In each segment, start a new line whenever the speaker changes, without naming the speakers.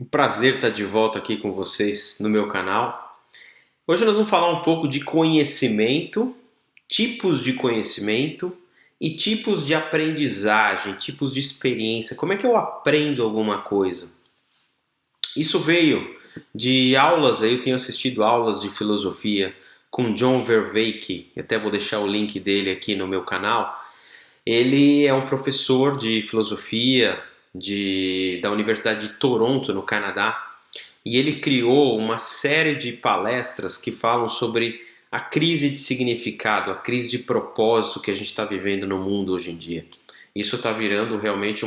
Um prazer estar de volta aqui com vocês no meu canal. Hoje nós vamos falar um pouco de conhecimento, tipos de conhecimento e tipos de aprendizagem, tipos de experiência. Como é que eu aprendo alguma coisa? Isso veio de aulas, eu tenho assistido aulas de filosofia com John Vervaeke, até vou deixar o link dele aqui no meu canal. Ele é um professor de filosofia da Universidade de Toronto, no Canadá, e ele criou uma série de palestras que falam sobre a crise de significado, a crise de propósito que a gente está vivendo no mundo hoje em dia. Isso está virando realmente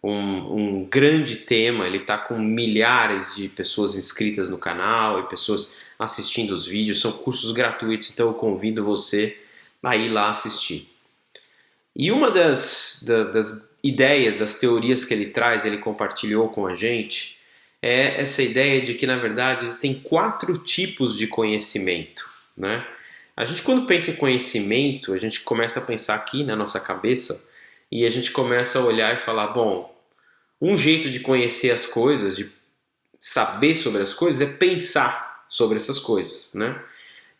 um grande tema, ele está com milhares de pessoas inscritas no canal e pessoas assistindo os vídeos, são cursos gratuitos, então eu convido você a ir lá assistir. E uma das ideias, das teorias que ele traz, ele compartilhou com a gente, é essa ideia de que, na verdade, existem 4 tipos de conhecimento, né? A gente, quando pensa em conhecimento, a gente começa a pensar aqui na nossa cabeça e a gente começa a olhar e falar, bom, um jeito de conhecer as coisas, de saber sobre as coisas, é pensar sobre essas coisas, né?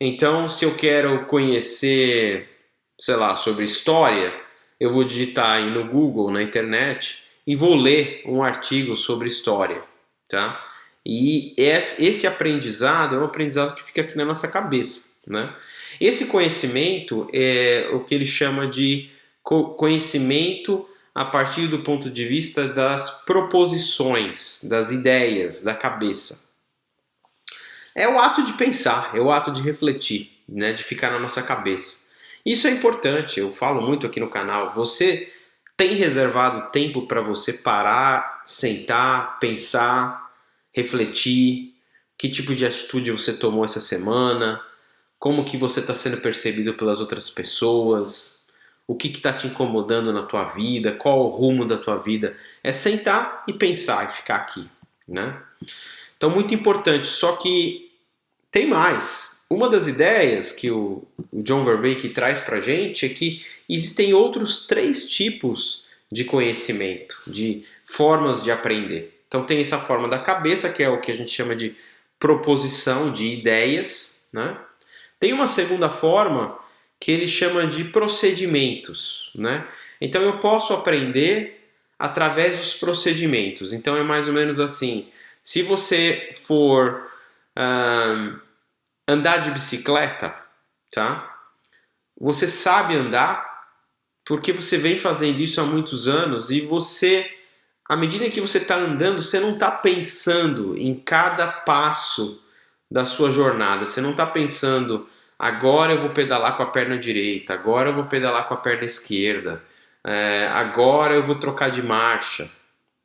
Então, se eu quero conhecer, sei lá, sobre história, eu vou digitar aí no Google, na internet, e vou ler um artigo sobre história, tá? E esse aprendizado é um aprendizado que fica aqui na nossa cabeça, né? Esse conhecimento é o que ele chama de conhecimento a partir do ponto de vista das proposições, das ideias, da cabeça. É o ato de pensar, é o ato de refletir, né? De ficar na nossa cabeça. Isso é importante, eu falo muito aqui no canal. Você tem reservado tempo para você parar, sentar, pensar, refletir? Que tipo de atitude você tomou essa semana? Como que você está sendo percebido pelas outras pessoas? O que está te incomodando na tua vida? Qual o rumo da tua vida? É sentar e pensar e ficar aqui, né? Então, muito importante. Só que tem mais. Uma das ideias que o John Vervaeke traz para a gente é que existem outros 3 tipos de conhecimento, de formas de aprender. Então tem essa forma da cabeça, que é o que a gente chama de proposição de ideias, né? Tem uma segunda forma que ele chama de procedimentos, né? Então eu posso aprender através dos procedimentos. Então é mais ou menos assim, se você for andar de bicicleta, tá? Você sabe andar porque você vem fazendo isso há muitos anos e você, à medida que você está andando, você não está pensando em cada passo da sua jornada. Você não está pensando, agora eu vou pedalar com a perna direita, agora eu vou pedalar com a perna esquerda, agora eu vou trocar de marcha.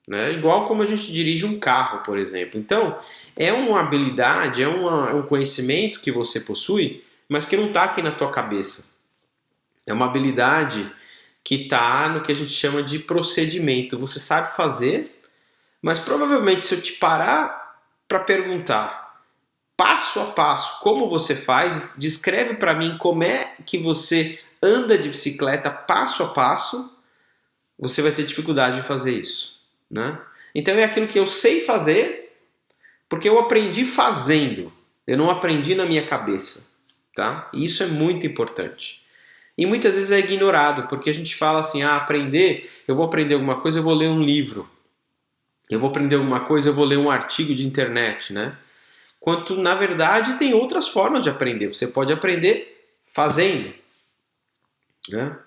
Né? Igual como a gente dirige um carro, por exemplo. Então, é uma habilidade, é um conhecimento que você possui, mas que não está aqui na tua cabeça. É uma habilidade que está no que a gente chama de procedimento. Você sabe fazer, mas provavelmente se eu te parar para perguntar passo a passo como você faz, descreve para mim como é que você anda de bicicleta passo a passo, você vai ter dificuldade em fazer isso. Né? Então é aquilo que eu sei fazer porque eu aprendi fazendo, eu não aprendi na minha cabeça, tá? E isso é muito importante. E muitas vezes é ignorado, porque a gente fala assim, aprender, eu vou aprender alguma coisa, eu vou ler um livro. Eu vou aprender alguma coisa, eu vou ler um artigo de internet, né? Quanto, na verdade, tem outras formas de aprender. Você pode aprender fazendo, né?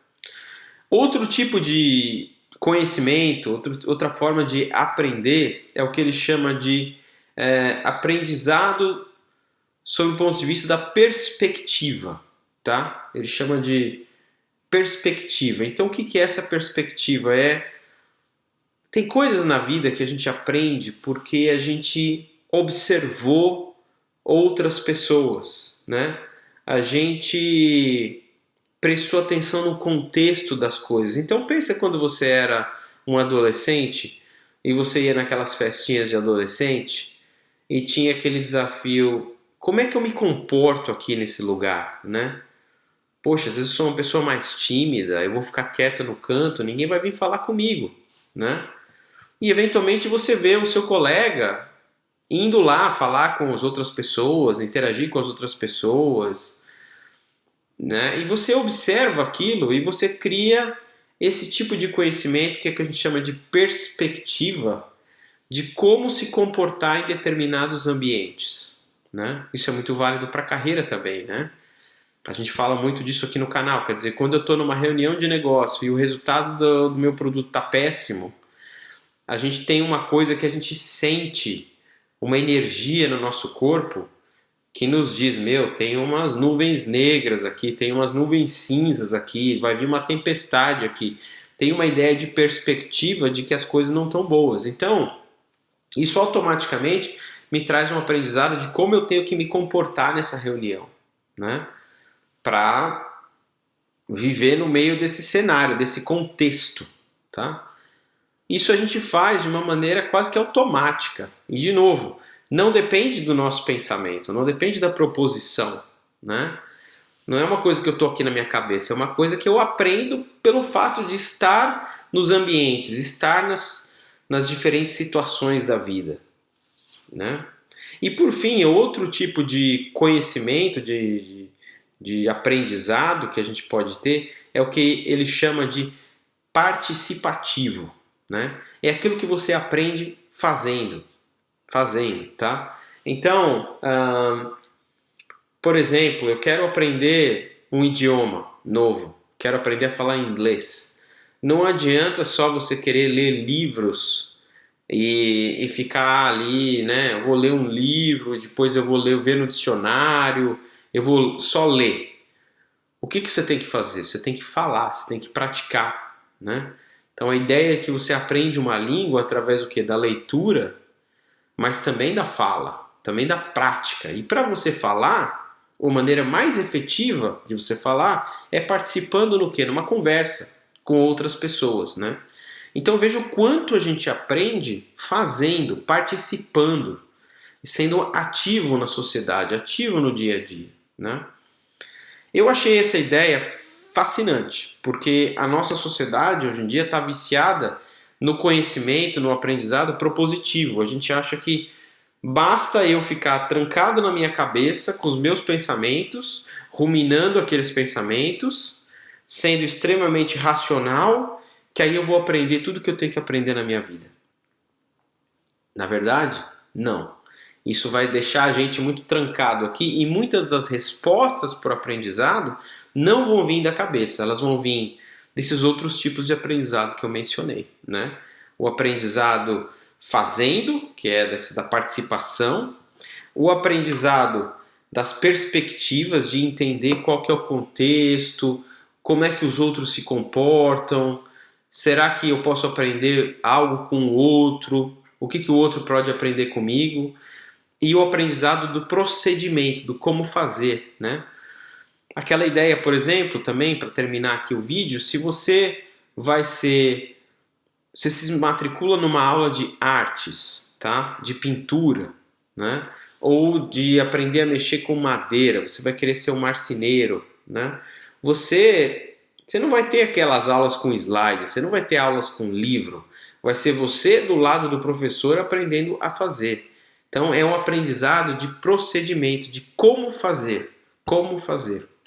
Outro tipo de conhecimento, outra forma de aprender é o que ele chama de aprendizado sob o ponto de vista da perspectiva, tá? Ele chama de perspectiva. Então, o que é essa perspectiva? Tem coisas na vida que a gente aprende porque a gente observou outras pessoas, né? A gente prestou atenção no contexto das coisas. Então pensa quando você era um adolescente e você ia naquelas festinhas de adolescente e tinha aquele desafio, como é que eu me comporto aqui nesse lugar, né? Poxa, às vezes eu sou uma pessoa mais tímida, eu vou ficar quieto no canto, ninguém vai vir falar comigo, né? e eventualmente você vê o seu colega indo lá falar com as outras pessoas, interagir com as outras pessoas, né? E você observa aquilo e você cria esse tipo de conhecimento que é que a gente chama de perspectiva de como se comportar em determinados ambientes, né? Isso é muito válido para a carreira também, né? A gente fala muito disso aqui no canal, quer dizer, quando eu estou numa reunião de negócio e o resultado do meu produto está péssimo, a gente tem uma coisa que a gente sente, uma energia no nosso corpo que nos diz, meu, tem umas nuvens negras aqui, tem umas nuvens cinzas aqui, vai vir uma tempestade aqui. Tem uma ideia de perspectiva de que as coisas não estão boas. Então, isso automaticamente me traz um aprendizado de como eu tenho que me comportar nessa reunião, né? Para viver no meio desse cenário, desse contexto, tá? Isso a gente faz de uma maneira quase que automática. E, de novo, não depende do nosso pensamento, não depende da proposição, né? Não é uma coisa que eu estou aqui na minha cabeça, é uma coisa que eu aprendo pelo fato de estar nos ambientes, estar nas diferentes situações da vida, né? E, por fim, outro tipo de conhecimento, de aprendizado que a gente pode ter é o que ele chama de participativo, né? É aquilo que você aprende fazendo, tá? Então, por exemplo, eu quero aprender um idioma novo, quero aprender a falar inglês. Não adianta só você querer ler livros e ficar ali, né? Eu vou ler um livro, depois eu vou ver no dicionário, eu vou só ler. O que você tem que fazer? Você tem que falar, você tem que praticar, né? Então a ideia é que você aprende uma língua através do quê? Da leitura, mas também da fala, também da prática. E para você falar, a maneira mais efetiva de você falar é participando no quê? Numa conversa com outras pessoas, né? Então veja o quanto a gente aprende fazendo, participando, sendo ativo na sociedade, ativo no dia a dia, né? Eu achei essa ideia fascinante, porque a nossa sociedade hoje em dia está viciada no conhecimento, no aprendizado propositivo. A gente acha que basta eu ficar trancado na minha cabeça com os meus pensamentos, ruminando aqueles pensamentos, sendo extremamente racional, que aí eu vou aprender tudo que eu tenho que aprender na minha vida. Na verdade, não. Isso vai deixar a gente muito trancado aqui e muitas das respostas para o aprendizado não vão vir da cabeça, elas vão vir desses outros tipos de aprendizado que eu mencionei, né? O aprendizado fazendo, que é da participação, o aprendizado das perspectivas de entender qual que é o contexto, como é que os outros se comportam, será que eu posso aprender algo com o outro, o que o outro pode aprender comigo, e o aprendizado do procedimento, do como fazer, né? Aquela ideia, por exemplo, também, para terminar aqui o vídeo, se você você se matricula numa aula de artes, tá? De pintura, né? Ou de aprender a mexer com madeira, você vai querer ser um marceneiro, né? Você não vai ter aquelas aulas com slides, você não vai ter aulas com livro, vai ser você do lado do professor aprendendo a fazer. Então é um aprendizado de procedimento, de como fazer,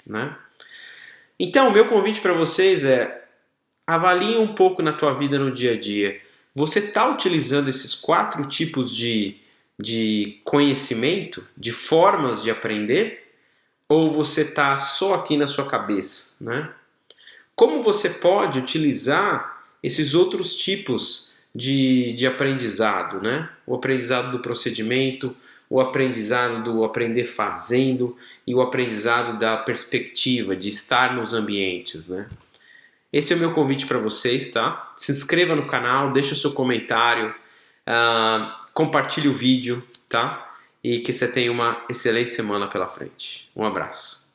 né? Então o meu convite para vocês é: avalie um pouco na tua vida no dia a dia. Você está utilizando esses 4 tipos de conhecimento, de formas de aprender? Ou você está só aqui na sua cabeça, né? Como você pode utilizar esses outros tipos de aprendizado, né? O aprendizado do procedimento, o aprendizado do aprender fazendo e o aprendizado da perspectiva, de estar nos ambientes, né? Esse é o meu convite para vocês, tá? Se inscreva no canal, deixe o seu comentário, compartilhe o vídeo, tá? E que você tenha uma excelente semana pela frente. Um abraço.